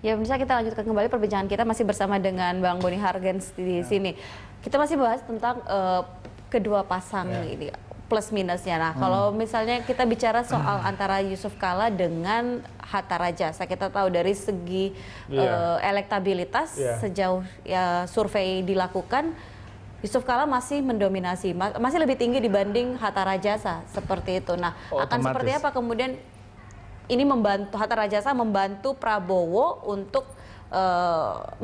Ya, misalnya kita lanjutkan kembali perbincangan kita masih bersama dengan Bang Boni Hargens di sini. Kita masih bahas tentang kedua pasang ini plus minusnya. Nah, kalau misalnya kita bicara soal antara Yusuf Kalla dengan Hatta Rajasa, kita tahu dari segi elektabilitas sejauh survei dilakukan, Yusuf Kalla masih mendominasi, masih lebih tinggi dibanding Hatta Rajasa seperti itu. Nah, akan seperti apa kemudian ini membantu Hatta Rajasa membantu Prabowo untuk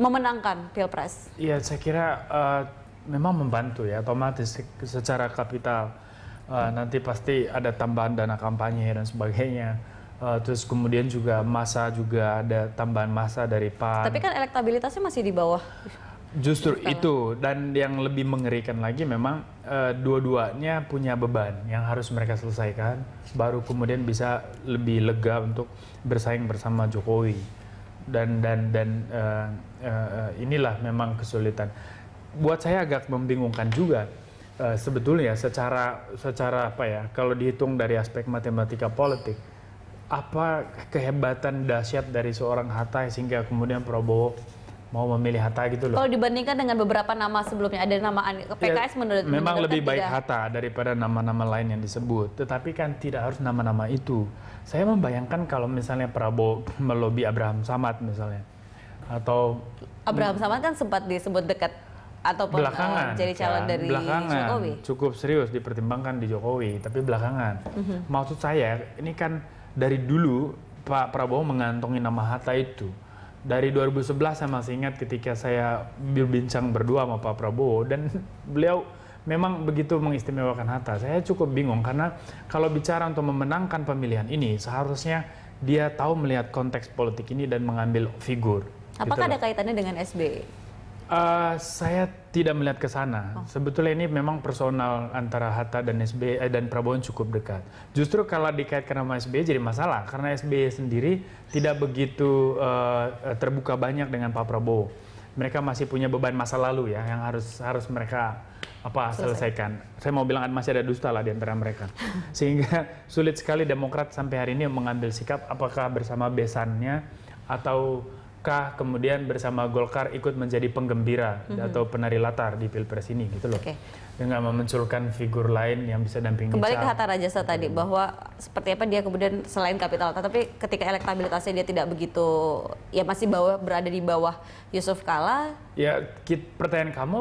memenangkan Pilpres? Iya, saya kira memang membantu ya, otomatis secara kapital. Nanti pasti ada tambahan dana kampanye dan sebagainya. Terus kemudian juga masa juga ada tambahan masa dari PAN. Tapi kan elektabilitasnya masih di bawah. Justru itu, dan yang lebih mengerikan lagi memang dua-duanya punya beban yang harus mereka selesaikan, baru kemudian bisa lebih lega untuk bersaing bersama Jokowi. Dan inilah memang kesulitan. Buat saya agak membingungkan juga sebetulnya secara apa ya, kalau dihitung dari aspek matematika politik, apa kehebatan dahsyat dari seorang Hatta sehingga kemudian Prabowo mau memilih Hatta gitu loh. Kalau dibandingkan dengan beberapa nama sebelumnya, ada nama PKS memang lebih baik Hatta daripada nama-nama lain yang disebut. Tetapi kan tidak harus nama-nama itu. Saya membayangkan kalau misalnya Prabowo melobi Abraham Samad misalnya, atau Abraham Samad kan sempat disebut dekat ataupun belakangan jadi calon kan, dari belakangan, Jokowi. cukup serius dipertimbangkan di Jokowi, tapi belakangan. Maksud saya ini kan dari dulu Pak Prabowo mengantongi nama Hatta itu. Dari 2011 saya masih ingat ketika saya berbincang berdua sama Pak Prabowo, dan beliau memang begitu mengistimewakan Hatta. Saya cukup bingung karena kalau bicara untuk memenangkan pemilihan ini seharusnya dia tahu melihat konteks politik ini dan mengambil figur. Apakah ada kaitannya dengan SBY? Saya tidak melihat ke sana. Sebetulnya ini memang personal antara Hatta dan SBY dan Prabowo cukup dekat. Justru kalau dikaitkan sama SBY jadi masalah karena SBY sendiri tidak begitu terbuka banyak dengan Pak Prabowo. Mereka masih punya beban masa lalu ya yang harus mereka selesaikan. Saya mau bilang masih ada dusta lah di antara mereka. Sehingga sulit sekali Demokrat sampai hari ini mengambil sikap apakah bersama besannya atau kemudian bersama Golkar ikut menjadi penggembira atau penari latar di Pilpres ini gitu loh. Dengan memunculkan figur lain yang bisa dampingi. Kembali ke Hatta Rajasa tadi bahwa seperti apa dia kemudian selain kapital, tapi ketika elektabilitasnya dia tidak begitu, ya masih berada di bawah Yusuf Kalla. Ya, pertanyaan kamu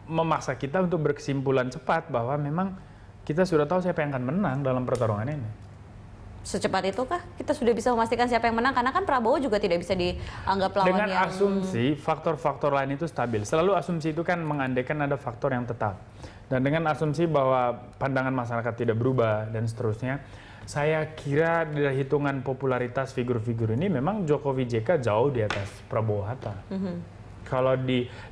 memaksa kita untuk berkesimpulan cepat bahwa memang kita sudah tahu siapa yang akan menang dalam pertarungan ini. Secepat itu kah kita sudah bisa memastikan siapa yang menang? Karena kan Prabowo juga tidak bisa dianggap lawan dengan asumsi faktor-faktor lain itu stabil. Selalu asumsi itu kan mengandaikan ada faktor yang tetap. Dan dengan asumsi bahwa pandangan masyarakat tidak berubah dan seterusnya, saya kira dari hitungan popularitas figur-figur ini memang Jokowi JK jauh di atas Prabowo Hatta. Kalau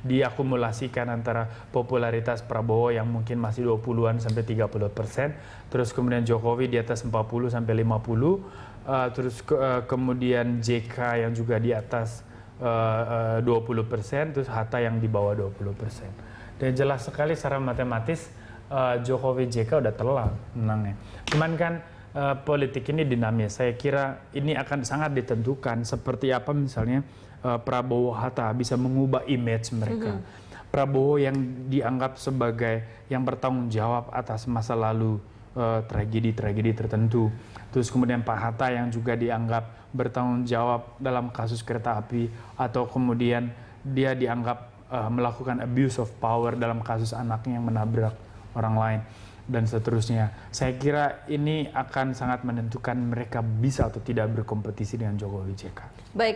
diakumulasikan antara popularitas Prabowo yang mungkin masih 20-an sampai 30%, terus kemudian Jokowi di atas 40 sampai 50, terus kemudian JK yang juga di atas 20%, terus Hatta yang di bawah 20%. Dan jelas sekali secara matematis Jokowi JK udah telak menangnya. Cuman kan politik ini dinamis. Saya kira ini akan sangat ditentukan seperti apa misalnya Prabowo Hatta bisa mengubah image mereka. Prabowo yang dianggap sebagai yang bertanggung jawab atas masa lalu tragedi-tragedi tertentu. Terus kemudian Pak Hatta yang juga dianggap bertanggung jawab dalam kasus kereta api, atau kemudian dia dianggap melakukan abuse of power dalam kasus anaknya yang menabrak orang lain dan seterusnya. Saya kira ini akan sangat menentukan mereka bisa atau tidak berkompetisi dengan Jokowi JK. Baik.